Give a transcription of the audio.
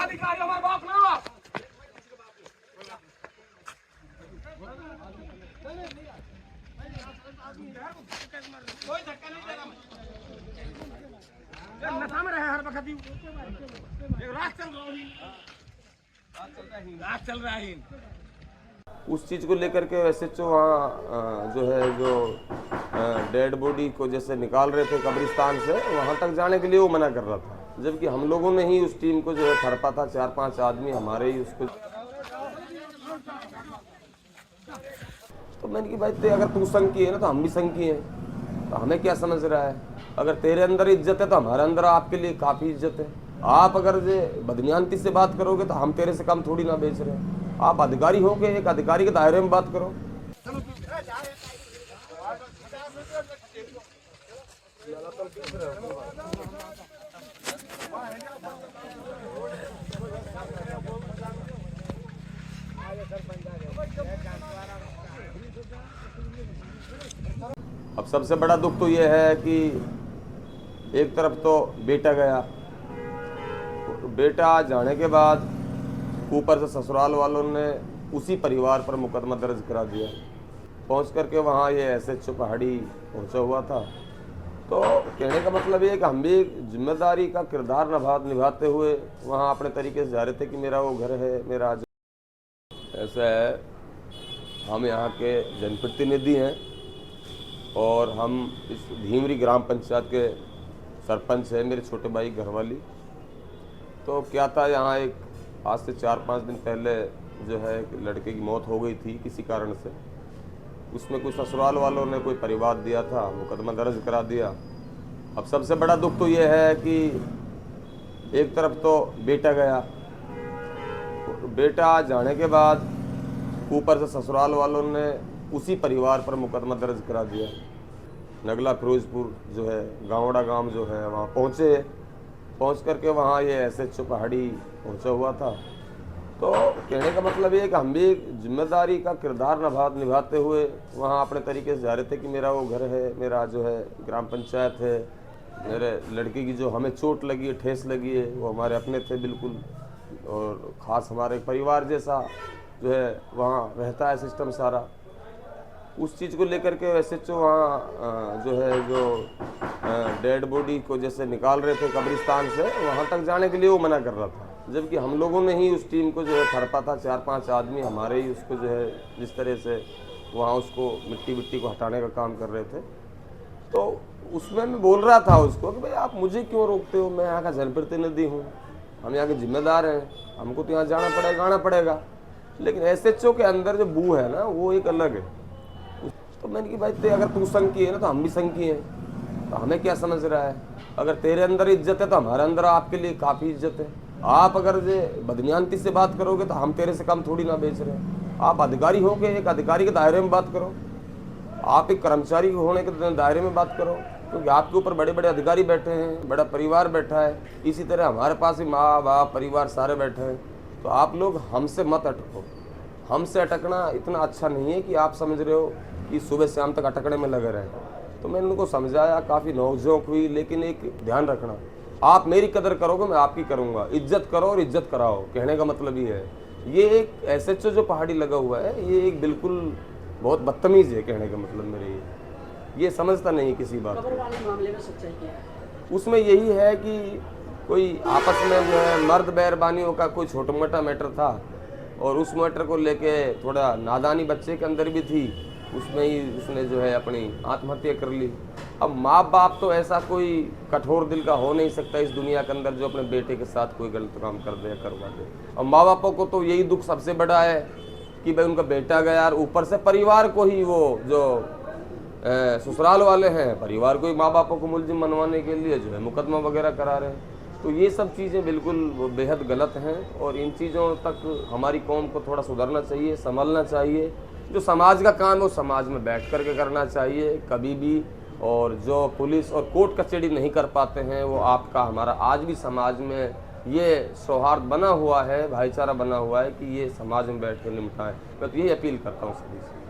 अधिकारी हमारे बाप ना कोई धक्का नहीं दे रहा मैं नशा में रहे हर वक्त रात चल रहा है उस चीज़ को लेकर के वैसे तो वहाँ जो है जो डेड बॉडी को जैसे निकाल रहे थे कब्रिस्तान से, वहाँ तक जाने के लिए वो मना कर रहा था, जबकि हम लोगों ने ही उस टीम को जो है थड़पा था, 4-5 आदमी हमारे ही उसको। तो मैंने कि भाई अगर तू संघ की है ना तो हम भी संघ की हैं, तो हमें क्या समझ रहा है? अगर तेरे अंदर इज्जत है तो हमारे अंदर आपके लिए काफ़ी इज्जत है। आप अगर जो बदनियानती से बात करोगे तो हम तेरे से कम थोड़ी ना बेच रहे हैं। आप अधिकारी हो के एक अधिकारी के दायरे में बात करो। अब सबसे बड़ा दुख तो यह है कि एक तरफ तो बेटा गया, बेटा जाने के बाद ऊपर से ससुराल वालों ने उसी परिवार पर मुकदमा दर्ज करा दिया। पहुंच करके वहाँ ये SHO पहाड़ी पहुंचा हुआ था। तो कहने का मतलब ये है कि हम भी एक जिम्मेदारी का किरदार निभाते हुए वहाँ अपने तरीके से जा रहे थे कि मेरा वो घर है, मेरा ऐसा है। हम यहाँ के जनप्रतिनिधि हैं और हम इस धीमरी ग्राम पंचायत के सरपंच है, मेरे छोटे भाई घरवाली। तो क्या था, यहाँ एक आज से 4-5 दिन पहले जो है एक लड़के की मौत हो गई थी किसी कारण से। उसमें कुछ ससुराल वालों ने कोई परिवाद दिया था, मुकदमा दर्ज करा दिया। अब सबसे बड़ा दुख तो ये है कि एक तरफ तो बेटा गया, बेटा जाने के बाद ऊपर से ससुराल वालों ने उसी परिवार पर मुकदमा दर्ज करा दिया। नगला फिरोजपुर जो है गावड़ा गांव जो है वहाँ पहुँच करके वहाँ ये SHO पहाड़ी पहुँचा हुआ था। तो कहने का मतलब ये है कि हम भी एक जिम्मेदारी का किरदार निभाते हुए वहाँ अपने तरीके से जा रहे थे कि मेरा वो घर है, मेरा जो है ग्राम पंचायत है, मेरे लड़के की जो हमें चोट लगी है, ठेस लगी है, वो हमारे अपने थे बिल्कुल, और ख़ास हमारे परिवार जैसा जो है वहाँ रहता है सिस्टम सारा। उस चीज़ को लेकर के SHO वहाँ जो है जो डेड बॉडी को जैसे निकाल रहे थे कब्रिस्तान से, वहाँ तक जाने के लिए वो मना कर रहा था, जबकि हम लोगों ने ही उस टीम को जो है थड़पा था, 4-5 आदमी हमारे ही उसको जो है जिस तरह से वहाँ उसको मिट्टी को हटाने का काम कर रहे थे। तो उसमें मैं बोल रहा था उसको कि भाई आप मुझे क्यों रोकते हो, मैं यहाँ का जनप्रतिनिधि हूँ, हम यहाँ के जिम्मेदार हैं, हमको तो यहाँ आना पड़ेगा। लेकिन SHO के अंदर जो बू है ना वो एक अलग है। तो मैंने कि भाई अगर तू संघ की है ना तो हम भी संघ की हैं, तो हमें क्या समझ रहा है? अगर तेरे अंदर इज्जत है तो हमारे अंदर आपके लिए काफ़ी इज्जत है। आप अगर जो बदनियानती से बात करोगे तो हम तेरे से कम थोड़ी ना बेच रहे हैं। आप अधिकारी हो के एक अधिकारी के दायरे में बात करो, आप एक कर्मचारी होने के दायरे में बात करो, क्योंकि आपके ऊपर बड़े बड़े अधिकारी बैठे हैं, बड़ा परिवार बैठा है। इसी तरह हमारे पास भी माँ बाप परिवार सारे बैठे हैं। तो आप लोग हमसे मत अटको। हमसे अटकना इतना अच्छा नहीं है कि आप समझ रहे हो कि सुबह शाम तक अटकने में लगे रहे। तो मैंने उनको समझाया, काफ़ी नोक-झोंक हुई, लेकिन एक ध्यान रखना, आप मेरी कदर करोगे मैं आपकी करूँगा, इज्जत करो और इज्जत कराओ। कहने का मतलब ये है। ये एक SHO जो पहाड़ी लगा हुआ है ये एक बिल्कुल बहुत बदतमीज़ है। कहने का मतलब मेरे ये समझता नहीं किसी बात को। मामले में सच्चाई क्या है? उसमें यही है कि कोई आपस में जो है मर्द बैरबानियों का कोई छोटा मोटा मैटर था, और उस मैटर को लेके थोड़ा नादानी बच्चे के अंदर भी थी, उसमें ही उसने जो है अपनी आत्महत्या कर ली। अब माँ बाप तो ऐसा कोई कठोर दिल का हो नहीं सकता इस दुनिया के अंदर जो अपने बेटे के साथ कोई गलत काम कर दे या करवा दे। और माँ बापों को तो यही दुख सबसे बड़ा है कि भाई उनका बेटा गया, और ऊपर से परिवार को ही वो जो ससुराल वाले हैं, परिवार को ही माँ बापों को मुलजिम मनवाने के लिए जो है मुकदमा वगैरह करा रहे हैं। तो ये सब चीज़ें बिल्कुल बेहद गलत हैं, और इन चीज़ों तक हमारी कौम को थोड़ा सुधरना चाहिए, संभलना चाहिए। जो समाज का काम है वो समाज में बैठ कर के करना चाहिए कभी भी, और जो पुलिस और कोर्ट कचहरी नहीं कर पाते हैं वो आपका हमारा आज भी समाज में ये सौहार्द बना हुआ है, भाईचारा बना हुआ है कि ये समाज में बैठ कर निपटाएं। मैं तो यही अपील करता हूँ सभी से।